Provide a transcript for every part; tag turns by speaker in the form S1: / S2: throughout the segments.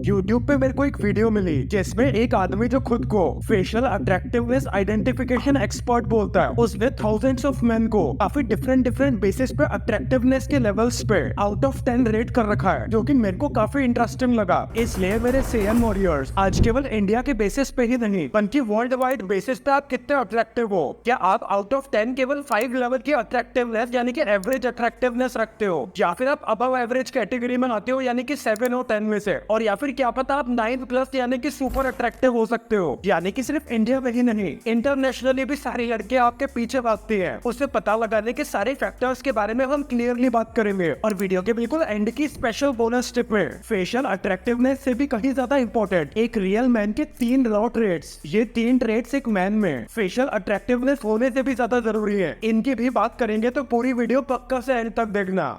S1: YouTube पे मेरे को एक वीडियो मिली जिसमें एक आदमी जो खुद को फेशियल अट्रैक्टिवनेस आइडेंटिफिकेशन एक्सपर्ट बोलता है, उसने थाउजेंड्स ऑफ मेन को काफी डिफरेंट बेसिस पे अट्रैक्टिवनेस के लेवल्स पे आउट ऑफ 10 रेट कर रखा है, जो कि मेरे को काफी इंटरेस्टिंग लगा। इसलिए मेरे सेएन वॉरियर्स, आज केवल इंडिया के बेसिस पे ही नहीं बल्कि वर्ल्ड वाइड बेसिस पे आप कितने अट्रैक्टिव हो? क्या आप आउट ऑफ 10 केवल 5 लेवल की अट्रैक्टिवनेस यानी कि एवरेज अट्रैक्टिवनेस रखते हो, या फिर आप अबव एवरेज कैटेगरी में आते हो यानी कि 7 और 10 में से, और या फिर क्या पता आप 9 प्लस यानी कि सुपर अट्रैक्टिव हो सकते हो। यानी कि सिर्फ इंडिया में ही नहीं, इंटरनेशनली भी सारी लड़के आपके पीछे भागती हैं। उससे पता लगाने के सारे फैक्टर्स के बारे में हम क्लियरली बात करेंगे, और वीडियो के बिल्कुल एंड की स्पेशल बोनस टिप में फेशियल अट्रैक्टिवनेस से भी कहीं ज्यादा इंपॉर्टेंट एक रियल मैन के 3 रॉ ट्रेट्स, ये 3 ट्रेट्स एक मैन में फेशियल अट्रैक्टिवनेस होने से भी ज्यादा जरूरी है, इनकी भी बात करेंगे। तो पूरी वीडियो पक्का से एंड तक देखना।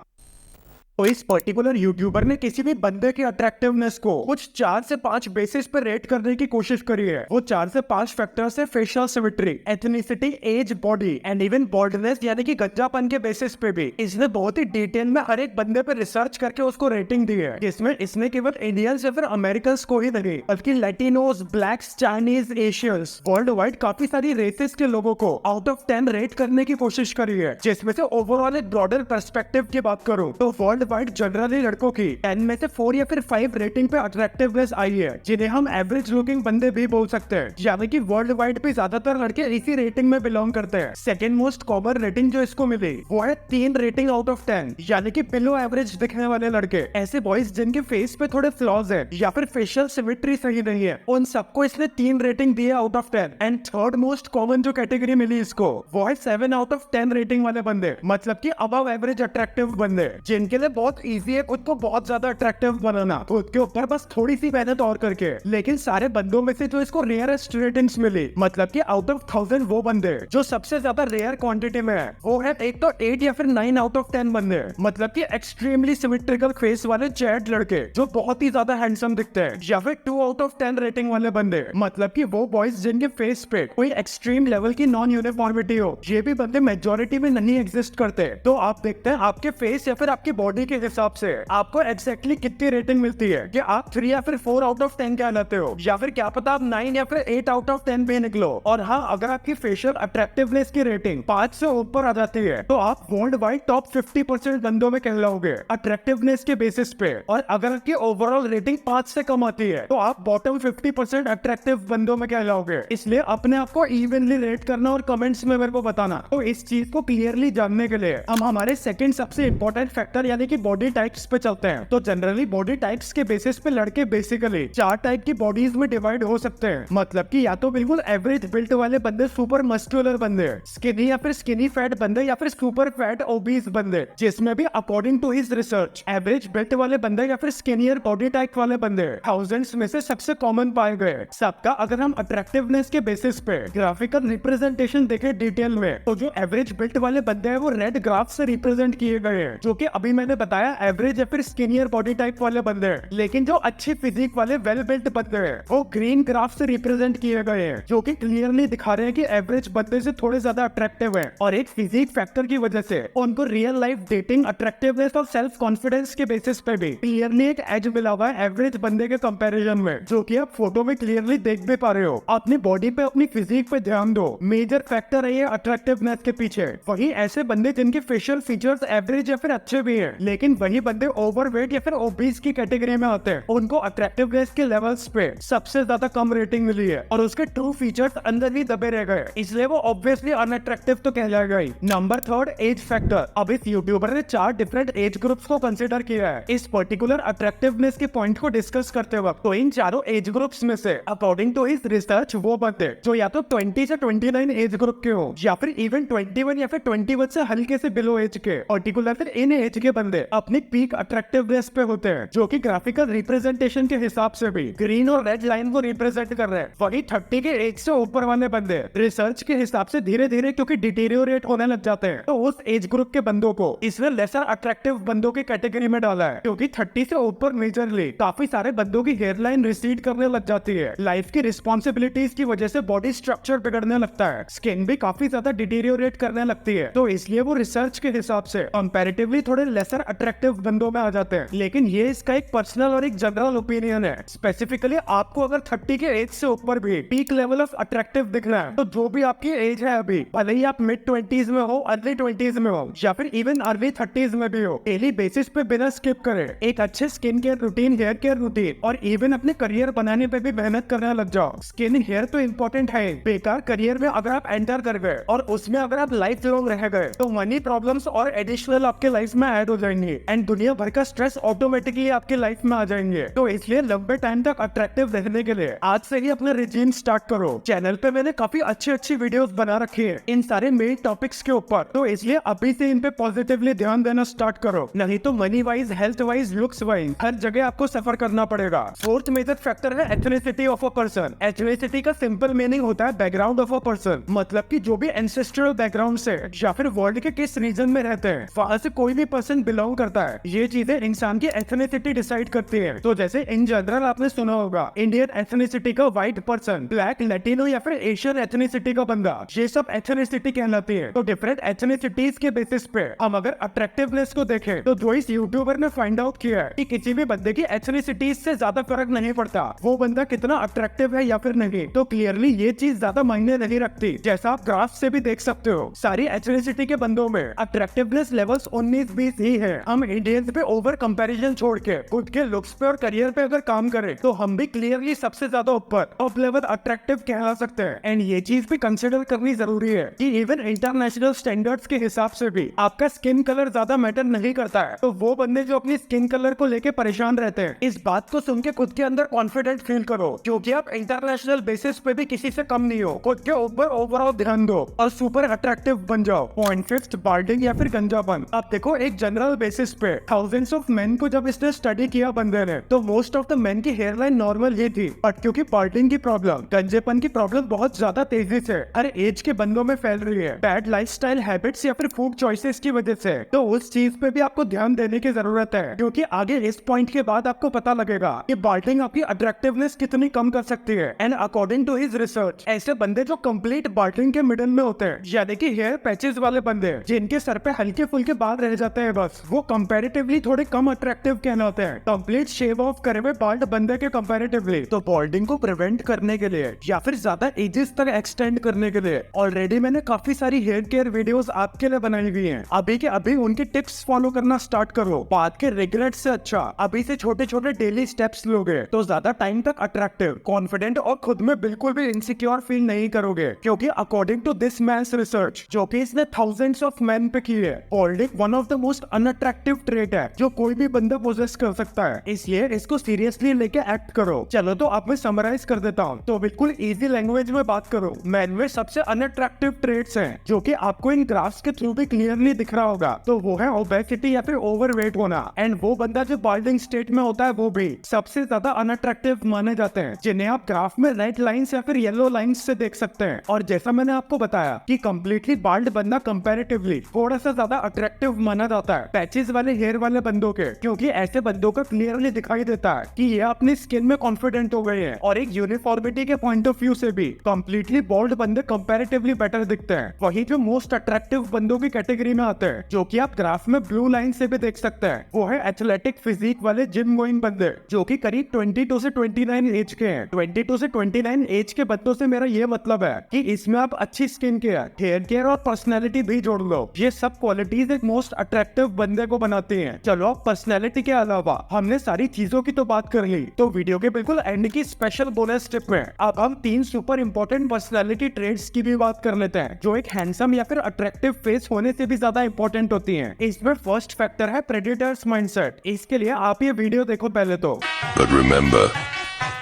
S1: तो इस पर्टिकुलर यूट्यूबर ने किसी भी बंदे की अट्रैक्टिवनेस को कुछ 4 से 5 बेसिस पर रेट करने की कोशिश करी है। वो 4 से 5 फैक्टर्स है facial symmetry, ethnicity, age, body and even baldness यानी कि गंजापन के बेसिस पे भी इसने बहुत ही डिटेल में हर एक बंदे पे रिसर्च करके उसको रेटिंग दी है, जिसमें इसने केवल इंडियंस या फिर अमेरिकन को ही नहीं बल्कि Latinos, blacks, Chinese, Asians, worldwide काफी सारी रेसेस के लोगों को आउट ऑफ 10 रेट करने की कोशिश करी है। जिसमें से ओवरऑल एक ब्रॉडर पर्सपेक्टिव की बात करूं तो वर्ल्ड वाइड जनरली लड़कों की 10 में से 4 या फिर 5 रेटिंग पे अट्रैक्टिवनेस आई है, जिन्हें हम एवरेज लुकिंग बंदे भी बोल सकते हैं। यानी कि वर्ल्ड वाइड पे ज्यादातर लड़के इसी रेटिंग में बिलोंग करते हैं। सेकंड मोस्ट कॉमन रेटिंग जो इसको मिली वो है 3 रेटिंग आउट ऑफ 10, यानी कि बिलो एवरेज दिखने वाले लड़के, ऐसे बॉयज जिनके फेस पे थोड़े फ्लॉज है या फिर फेशियल सिमेट्री सही नहीं है, उन सबको इसने 3 रेटिंग दी है out of 10। And third most common जो कैटेगरी मिली इसको वो है 7 आउट ऑफ 10 रेटिंग वाले बंदे, मतलब कि अबव एवरेज अट्रैक्टिव बंदे, जिनके लिए बहुत इजी है खुद को बहुत ज्यादा अट्रैक्टिव बनाना, खुद के ऊपर बस थोड़ी सी मेहनत और करके। लेकिन सारे बंदों में से जो इसको रेयरेस्ट रेटिंग्स मिली, मतलब कि आउट ऑफ 1000 वो बंदे जो सबसे ज्यादा रेयर क्वांटिटी में है, वो है एक तो 8 या फिर 9 आउट ऑफ 10 बंदे, मतलब कि एक्सट्रीमली सिमेट्रिकल फेस वाले चैट लड़के जो बहुत ही ज्यादा हैंडसम दिखते हैं, या फिर 2 आउट ऑफ 10 रेटिंग वाले बंदे, मतलब कि वो बॉयज जिनके फेस पे कोई एक्सट्रीम लेवल की नॉन यूनिफॉर्मिटी हो। ये भी बंदे मेजोरिटी में नहीं एग्जिस्ट करते। तो आप देखते हैं आपके फेस या फिर आपकी बॉडी के हिसाब से आपको एग्जैक्टली कितनी रेटिंग मिलती है, कि आप 3 या फिर 4 आउट ऑफ 10 कहलाते हो, या फिर क्या पता आप 9 या फिर 8 आउट ऑफ 10 पे निकलो। और हाँ, अगर आपकी फेशियल अट्रैक्टिवनेस की रेटिंग 5 से ऊपर आ जाती है तो आप वर्ल्ड वाइड टॉप 50% बंदों में कहलाओगे अट्रैक्टिवनेस के बेसिस पे। और अगर आपकी ओवरऑल रेटिंग 5 से कम आती है तो आप बॉटम 50% अट्रैक्टिव बंदों में कहलाओगे। इसलिए अपने आप को इवनली रेट करना और कमेंट्स में मेरे को बताना। तो इस चीज को क्लियरली जानने के लिए हम हमारे सेकंड सबसे इंपॉर्टेंट फैक्टर यानी कि बॉडी टाइप्स पे चलते हैं। तो जनरली बॉडी टाइप्स के बेसिस पे लड़के बेसिकली 4 टाइप की बॉडीज में डिवाइड हो सकते हैं, मतलब कि या तो बिल्कुल एवरेज बिल्ट वाले बंदे, सुपर मस्कुलर बंदे, स्किनी या फिर स्किनी फैट बंदे, या फिर सुपर फैट ओबीस बंदे, जिसमें भी according to his research average built वाले बंदे या फिर स्किनियर बॉडी टाइप वाले बंदे थाउजेंड्स में से सबसे कॉमन पाए गए। सबका अगर हम अट्रैक्टिवनेस के बेसिस पे ग्राफिकल रिप्रेजेंटेशन देखें डिटेल में, तो जो एवरेज बिल्ट वाले बंदे हैं वो रेड ग्राफ से रिप्रेजेंट किए गए हैं, जो कि अभी मैंने बताया एवरेज या फिर स्किनियर बॉडी टाइप वाले बंदे हैं। लेकिन जो अच्छी फिजिक वाले वेल बिल्ट बंदे हैं वो ग्रीन ग्राफ से रिप्रेजेंट किए गए हैं, जो कि क्लियरली दिखा रहे हैं कि एवरेज बंदे से थोड़े ज्यादा अट्रैक्टिव है। और एक फिजिक फैक्टर की वजह से उनको रियल लाइफ डेटिंग, अट्रैक्टिवनेस और सेल्फ कॉन्फिडेंस के बेसिस पे भी क्लियरली एक एज मिला हुआ है एवरेज बंदे के कंपैरिजन में, जो कि आप फोटो में क्लियरली देख भी पा रहे हो। अपनी बॉडी पे, अपनी फिजिक पे ध्यान दो, मेजर फैक्टर है ये अट्रैक्टिवनेस के पीछे। वही ऐसे बंदे जिनके फेशियल फीचर्स एवरेज या फिर अच्छे भी है, लेकिन वही बंदे ओवरवेट या फिर ओबीस की कैटेगरी में आते हैं, उनको अट्रैक्टिवनेस के लेवल्स पे सबसे ज्यादा कम रेटिंग मिली है, और उसके ट्रू फीचर्स अंदर ही दबे रह गए, इसलिए वो ऑब्वियसली अनअट्रैक्टिव तो कहलाएगा ही। Number third, age factor. अब इस यूट्यूबर ने 4 डिफरेंट एज ग्रुप्स को कंसिडर किया है इस पर्टिकुलर अट्रैक्टिवनेस के पॉइंट को डिस्कस करते वक्त। तो इन चारों एज ग्रुप्स में से अकॉर्डिंग टू हिज रिसर्च वो बंदे जो या तो 20 से 29 एज ग्रुप के हो, या फिर इवन 21 या फिर 21 से हल्के से बिलो एज के, पर्टिकुलर इन एज के बंदे अपनी पीक अट्रैक्टिवनेस पे होते हैं, जो कि ग्राफिकल रिप्रेजेंटेशन के हिसाब से भी ग्रीन और रेड लाइन को रिप्रेजेंट कर रहे हैं। वही 30 के एज से ऊपर वाले बंदे रिसर्च के हिसाब से धीरे धीरे क्योंकि डिटेरियोरेट होने लग जाते हैं, तो उस एज ग्रुप के बंदों को इसने लेसर अट्रैक्टिव बंदों की कैटेगरी में डाला है, क्योंकि 30 से ऊपर मेजरली काफी सारे बंदों की हेयर लाइन रिसीड करने लग जाती है। लाइफ की रिस्पॉन्सिबिलिटीज की वजह से बॉडी स्ट्रक्चर बिगड़ने लगता है, स्किन भी काफी ज्यादा डिटेरियोरेट करने लगती है, तो इसलिए वो रिसर्च के हिसाब से कंपैरेटिवली थोड़े लेसर अट्रैक्टिव बंदों में आ जाते हैं। लेकिन ये इसका एक पर्सनल और एक जनरल ओपिनियन है। स्पेसिफिकली आपको अगर 30 के एज से ऊपर भी पीक लेवल ऑफ अट्रैक्टिव दिखना है तो जो भी आपकी एज है अभी, भले ही आप मिड 20s में हो, अर्ली 20s में हो या फिर इवन अर्ली 30s में भी हो, डेली बेसिस पे बिना स्किप करे एक अच्छे skin care routine, hair care routine और इवन अपने करियर बनाने पे भी मेहनत करने लग जाओ। स्किन हेयर तो इम्पोर्टेंट है, बेकार करियर में अगर आप एंटर कर गए और उसमें अगर आप लाइफ लॉन्ग रह गए तो मनी प्रॉब्लम्स और एडिशनल आपके लाइफ में ऐड हो जाएंगे एंड दुनिया भर का स्ट्रेस ऑटोमेटिकली आपके लाइफ में आ जाएंगे। तो इसलिए लंबे टाइम तक अट्रैक्टिव रहने के लिए आज से ही अपना रिजीम स्टार्ट करो। चैनल पे मैंने काफी अच्छी वीडियोस बना रखी है इन सारे मेन टॉपिक्स के ऊपर, तो इसलिए अभी से इन पे पॉजिटिवली ध्यान देना स्टार्ट करो, नहीं तो money wise, health wise, looks wise हर जगह आपको सफर करना पड़ेगा। फोर्थ मेजर फैक्टर है ethnicity of a person. Ethnicity का सिंपल मीनिंग होता है बैकग्राउंड ऑफ अ पर्सन, मतलब कि जो भी एंसेस्ट्रल बैकग्राउंड से या फिर वर्ल्ड के किस रीजन में रहते हैं वहां से कोई भी पर्सन बिलोंग करता है। ये चीजें इंसान की एथनिसिटी डिसाइड करती है। तो जैसे इन जनरल आपने सुना होगा इंडियन एथनिसिटी का व्हाइट पर्सन, ब्लैक, लैटिनो या फिर एशियन एथनिसिटी का बंदा, ये सब एथनिसिटी कहलाती है। तो डिफरेंट एथनिसिटीज के बेसिस पे हम अगर अट्रैक्टिवनेस को देखें तो जो इस यूट्यूबर ने फाइंड आउट किया है कि किसी भी बंदे की एथनिसिटीज से ज्यादा फर्क नहीं पड़ता वो बंदा कितना अट्रैक्टिव है या फिर नहीं, तो क्लियरली ये चीज ज्यादा मायने नहीं रखती। जैसा आप ग्राफ से भी देख सकते हो सारी एथनिसिटी के बंदों में अट्रैक्टिवनेस लेवल्स 19-20 ही है। हम इंडियंस पे ओवर कंपैरिजन छोड़ के खुद के लुक्स पे और करियर पे अगर काम करें तो हम भी क्लियरली सबसे ज्यादा ऊपर टॉप लेवल अट्रैक्टिव कहला सकते हैं। एंड ये चीज भी कंसिडर करनी जरूरी है कि इवन इंटरनेशनल स्टैंडर्ड्स के हिसाब से भी आपका स्किन कलर ज्यादा मैटर नहीं करता है। तो वो बंदे जो अपनी स्किन कलर को लेके परेशान रहते हैं, इस बात को सुन के खुद के अंदर कॉन्फिडेंट फील करो क्योंकि आप इंटरनेशनल बेसिस पे भी किसी से कम नहीं हो। खुद के ऊपर ओवरऑल ध्यान दो और सुपर अट्रैक्टिव बन जाओ। पॉइंट फिफ्थ, बाल्डिंग या फिर गंजापन। अब देखो एक जनरल बेसिस पे थाउजेंड्स ऑफ मेन को जब इसने स्टडी किया बंदे ने तो मोस्ट ऑफ द मेन की हेयर लाइन नॉर्मल ही थी, बट क्योंकि बाल्डिंग की प्रॉब्लम, गंजेपन की प्रॉब्लम बहुत ज्यादा तेजी से हर एज के बंदों में फैल रही है, बैड लाइफस्टाइल हैबिट्स या फिर फूड चॉइसेस की वजह से, तो उस चीज पे भी आपको ध्यान देने की जरूरत है क्योंकि आगे इस पॉइंट के बाद आपको पता लगेगा कि बाल्डिंग आपकी अट्रैक्टिवनेस कितनी कम कर सकती है। And according to his research ऐसे बंदे जो कंप्लीट बाल्डिंग के मिडिल में होते हैं, यानी कि हेयर पैचेस वाले बंदे जिनके सर पे हल्के फुल्के बाल रह जाते हैं बस, वो कंपैरेटिवली थोड़े कम अट्रैक्टिव कहलाते हैं कंप्लीट शेव ऑफ करे हुए बाल्ड बंदे के कंपैरेटिवली। तो बाल्डिंग को प्रिवेंट करने के लिए या फिर ज्यादा एजेस तक एक्सटेंड करने के लिए ऑलरेडी मैंने काफी सारी हेयर केयर वीडियोस आपके लिए बनाई हुई हैं। अभी के अभी उनके टिप्स फॉलो करना स्टार्ट करो। बाद के रिग्रेट से अच्छा अभी से छोटे छोटे डेली स्टेप्स लोगे तो ज्यादा टाइम तक अट्रैक्टिव, कॉन्फिडेंट और खुद में बिल्कुल भी इनसिक्योर फील नहीं करोगे क्योंकि according to this man's research जो कि इसने थाउजेंड्स ऑफ मैन पे की है, balding one of the most unattractive trait है जो कोई भी बंदा पोजेस कर सकता है, इसलिए इसको सीरियसली लेके एक्ट करो। चलो तो अब मैं समराइज कर देता हूँ, तो बिल्कुल इजी लैंग्वेज में बात करो। मैन में सबसे अनअट्रैक्टिव ट्रेट्स हैं जो कि आपको इन ग्राफ्स के थ्रू भी क्लियरली दिख रहा होगा, तो वो है ओबेसिटी या फिर ओवरवेट होना। एंड वो बंदा जो बाल्डिंग स्टेट में होता है वो भी सबसे ज्यादा अनअट्रैक्टिव माने जाते हैं, जिन्हें आप ग्राफ में रेड लाइंस या फिर येलो लाइंस से देख सकते हैं। और जैसा मैंने आपको बताया कि कंप्लीटली बाल्ड बंदा कंपैरेटिवली थोड़ा सा ज्यादा अट्रैक्टिव माना जाता है पैचेस वाले हेयर वाले बंदों के, क्योंकि ऐसे बंदों का क्लियरली दिखाई देता है कि ये अपनी स्किन में कॉन्फिडेंट हो गए हैं और एक यूनिफॉर्मिटी के पॉइंट ऑफ व्यू से भी कंप्लीटली बाल्ड बंदे कंपैरेटिवली बेटर दिखते हैं। वही जो मोस्ट अट्रैक्टिव बंदों की कैटेगरी में आते हैं जो कि आप ग्राफ में ब्लू लाइन से भी देख सकते हैं, वो है एथलेटिक फिजिक वाले जिम गोइंग बंदे जो कि करीब 22 से 29 एज के हैं। 22 से 29 एज के बंदों से मेरा ये मतलब है कि इसमें आप अच्छी स्किन केयर, हेयर केयर और पर्सनैलिटी भी जोड़ लो। ये सब क्वालिटीज एक मोस्ट अट्रैक्टिव बंदे को बनाती हैं। चलो अब पर्सनैलिटी के अलावा हमने सारी चीजों की तो बात कर ली, तो वीडियो के बिल्कुल एंड की स्पेशल बोनस टिप में अब हम 3 सुपर इंपॉर्टेंट पर्सनैलिटी ट्रेड्स की भी बात कर लेते हैं जो एक हैंडसम या फिर अट्रैक्टिव फेस होने से भी ज्यादा इंपॉर्टेंट होती हैं। इसमें फर्स्ट फैक्टर है प्रेडेटर्स माइंडसेट। इसके लिए आप ये वीडियो देखो पहले तो।
S2: But remember,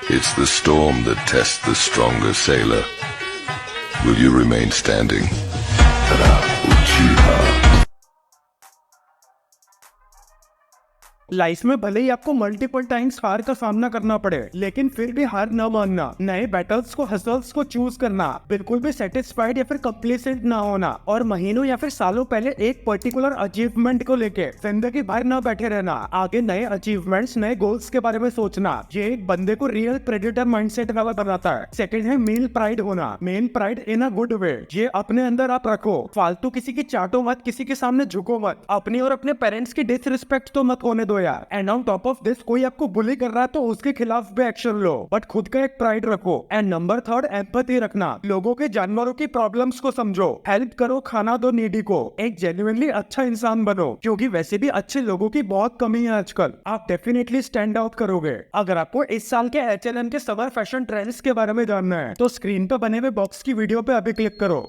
S2: it's the storm that tests the stronger sailor. Will you remain standing? Ta-da, Uchiha.
S1: Life में भले ही आपको मल्टीपल टाइम्स हार का सामना करना पड़े, लेकिन फिर भी हार न मानना, नए बैटल्स को हसल्स को चूज करना, बिल्कुल भी सेटिस्फाइड या फिर कंप्लीसेंट ना होना, और महीनों या फिर सालों पहले एक पर्टिकुलर अचीवमेंट को लेके जिंदगी भर न बैठे रहना। आगे नए अचीवमेंट्स, नए गोल्स के बारे में सोचना, ये एक बंदे को रियल प्रेडेटर माइंडसेट वाला बनाता है। सेकंड है मेल प्राइड होना, male pride in a good way. ये अपने अंदर आप रखो, फालतू किसी की चाटो मत, किसी के सामने झुको मत, अपनी और अपने पेरेंट्स की डिसरिस्पेक्ट तो मत होने दो यार। And on top of this, कोई आपको बुली कर रहा है तो उसके खिलाफ भी एक्शन लो, बट खुद का एक प्राइड रखो। एंड नंबर थर्ड, एम्पैथी रखना, लोगों के, जानवरों की प्रॉब्लम्स को समझो, हेल्प करो, खाना दो नीडी को, एक जेन्युइनली अच्छा इंसान बनो, क्योंकि वैसे भी अच्छे लोगों की बहुत कमी है आजकल। आप डेफिनेटली स्टैंड आउट करोगे। अगर आपको इस साल के H&M के समर फैशन ट्रेंड्स के बारे में जानना है तो स्क्रीन पे बने हुए बॉक्स की वीडियो पे अभी क्लिक करो।